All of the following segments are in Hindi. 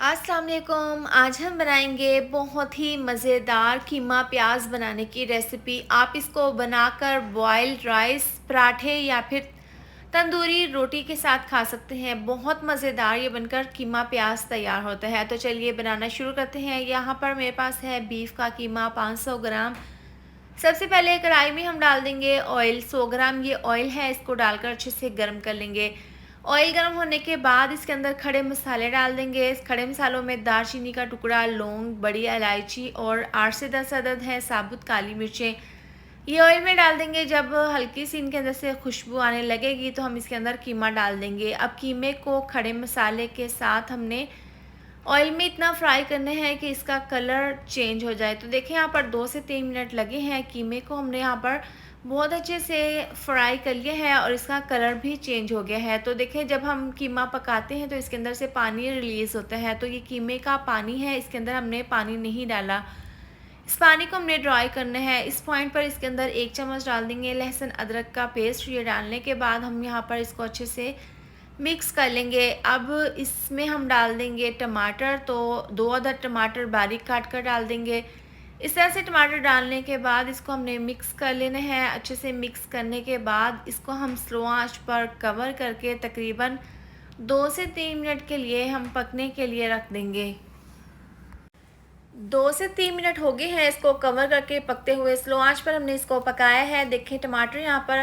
अस्सलाम वालेकुम। आज हम बनाएंगे बहुत ही मज़ेदार कीमा प्याज बनाने की रेसिपी। आप इसको बनाकर बॉयल्ड राइस, पराठे या फिर तंदूरी रोटी के साथ खा सकते हैं। बहुत मज़ेदार ये बनकर कीमा प्याज तैयार होता है। तो चलिए बनाना शुरू करते हैं। यहाँ पर मेरे पास है बीफ का कीमा 500 ग्राम। सबसे पहले कढ़ाई में हम डाल देंगे ऑयल। 100 ग्राम ये ऑयल है, इसको डालकर अच्छे से गर्म कर लेंगे। ऑयल गर्म होने के बाद इसके अंदर खड़े मसाले डाल देंगे। इस खड़े मसालों में दालचीनी का टुकड़ा, लौंग, बड़ी इलायची और 8 से 10 अदद है साबुत काली मिर्चें। ये ऑयल में डाल देंगे। जब हल्की सी इनके अंदर से खुशबू आने लगेगी तो हम इसके अंदर कीमा डाल देंगे। अब कीमे को खड़े मसाले के साथ हमने ऑयल में इतना फ्राई करना है कि इसका कलर चेंज हो जाए। तो देखिए यहाँ पर 2 से 3 मिनट लगे हैं। कीमे को हमने यहाँ पर बहुत अच्छे से फ्राई कर लिया है और इसका कलर भी चेंज हो गया है। तो देखिए जब हम कीमा पकाते हैं तो इसके अंदर से पानी रिलीज़ होता है। तो ये कीमे का पानी है, इसके अंदर हमने पानी नहीं डाला। इस पानी को हमने ड्राई करना है। इस पॉइंट पर इसके अंदर 1 चम्मच डाल देंगे लहसुन अदरक का पेस्ट। ये डालने के बाद हम यहाँ पर इसको अच्छे से मिक्स कर लेंगे। अब इसमें हम डाल देंगे टमाटर। तो 2 अदद टमाटर बारीक काट कर डाल देंगे। इस तरह से टमाटर डालने के बाद इसको हमने मिक्स कर लेना है। अच्छे से मिक्स करने के बाद इसको हम स्लो आंच पर कवर करके तकरीबन 2 से 3 मिनट के लिए हम पकने के लिए रख देंगे। 2 से 3 मिनट हो गए हैं इसको कवर करके पकते हुए। स्लो आंच पर हमने इसको पकाया है। देखिए टमाटर यहाँ पर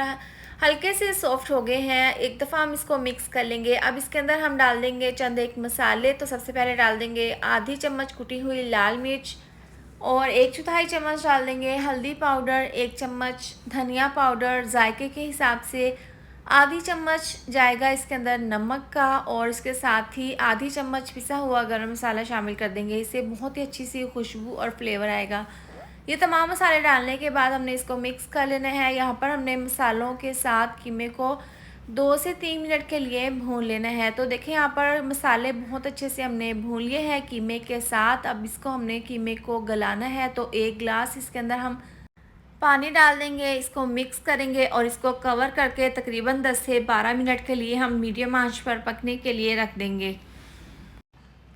हल्के से सॉफ्ट हो गए हैं। एक दफ़ा हम इसको मिक्स कर लेंगे। अब इसके अंदर हम डाल देंगे चंद एक मसाले। तो सबसे पहले डाल देंगे आधी चम्मच कुटी हुई लाल मिर्च और 1/4 चम्मच डाल देंगे हल्दी पाउडर, 1 चम्मच धनिया पाउडर, जायके के हिसाब से आधी चम्मच जाएगा इसके अंदर नमक का और इसके साथ ही आधी चम्मच पिसा हुआ गरम मसाला शामिल कर देंगे। इससे बहुत ही अच्छी सी खुशबू और फ्लेवर आएगा। ये तमाम मसाले डालने के बाद हमने इसको मिक्स कर लेना है। यहाँ पर हमने मसालों के साथ कीमे को 2 से 3 मिनट के लिए भून लेना है। तो देखिए यहाँ पर मसाले बहुत अच्छे से हमने भून लिए हैं कीमे के साथ। अब इसको हमने कीमे को गलाना है। तो 1 गिलास इसके अंदर हम पानी डाल देंगे, इसको मिक्स करेंगे और इसको कवर करके तकरीबन 10 से 12 मिनट के लिए हम मीडियम आंच पर पकने के लिए रख देंगे।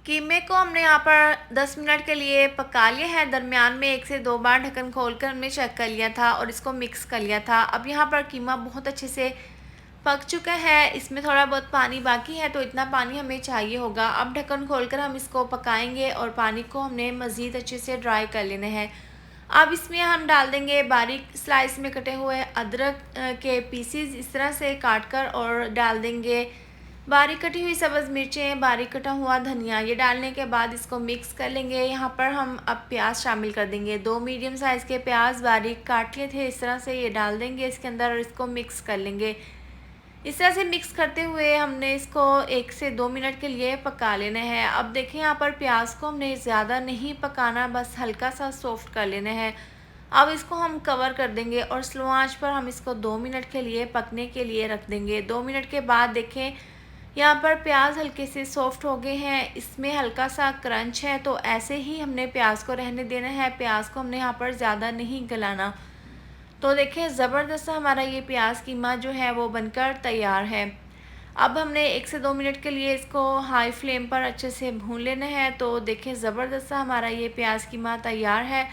कीमे को हमने यहाँ पर 10 मिनट के लिए पका लिया है। दरमियान में 1 से 2 बार ढक्कन खोलकर हमने चेक कर लिया था और इसको मिक्स कर लिया था। अब यहाँ पर कीमा बहुत अच्छे से पक चुका है। इसमें थोड़ा बहुत पानी बाकी है, तो इतना पानी हमें चाहिए होगा। अब ढक्कन खोलकर हम इसको पकाएंगे और पानी को हमने मज़ीद अच्छे से ड्राई कर लेना है। अब इसमें हम डाल देंगे बारीक स्लाइस में कटे हुए अदरक के पीसीज इस तरह से काट कर और डाल देंगे बारीक कटी हुई सब्ज़ मिर्चें, बारीक कटा हुआ धनिया। ये डालने के बाद इसको मिक्स कर लेंगे। यहाँ पर हम अब प्याज शामिल कर देंगे। 2 मीडियम साइज़ के प्याज बारीक काट लिए थे, इस तरह से ये डाल देंगे इसके अंदर और इसको मिक्स कर लेंगे। इस तरह से मिक्स करते हुए हमने इसको 1 से 2 मिनट के लिए पका लेना है। अब देखें यहाँ पर प्याज को हमने ज़्यादा नहीं पकाना, बस हल्का सा सॉफ्ट कर लेना है। अब इसको हम कवर कर देंगे और स्लो आंच पर हम इसको 2 मिनट के लिए पकने के लिए रख देंगे। 2 मिनट के बाद देखें यहाँ पर प्याज हल्के से सॉफ्ट हो गए हैं, इसमें हल्का सा क्रंच है। तो ऐसे ही हमने प्याज को रहने देना है। प्याज को हमने यहाँ पर ज़्यादा नहीं गलाना। तो देखें ज़बरदस्त हमारा ये प्याज कीमा जो है वो बनकर तैयार है। अब हमने 1 से 2 मिनट के लिए इसको हाई फ्लेम पर अच्छे से भून लेना है। तो देखें ज़बरदस्त हमारा ये प्याज कीमा तैयार है।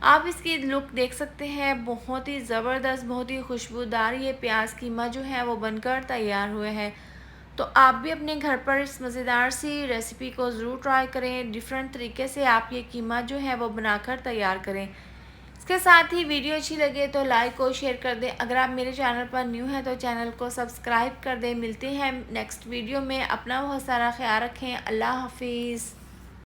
आप इसकी लुक देख सकते हैं, बहुत ही ज़बरदस्त, बहुत ही खुशबूदार ये प्याज कीमा जो है वो बनकर तैयार हुए हैं। तो आप भी अपने घर पर इस मज़ेदार सी रेसिपी को ज़रूर ट्राई करें। डिफरेंट तरीके से आप ये कीमा जो है वो बनाकर तैयार करें। इसके साथ ही वीडियो अच्छी लगे तो लाइक और शेयर कर दें। अगर आप मेरे चैनल पर न्यू हैं तो चैनल को सब्सक्राइब कर दें। मिलते हैं नेक्स्ट वीडियो में। अपना बहुत सारा ख्याल रखें। अल्लाह हाफिज़।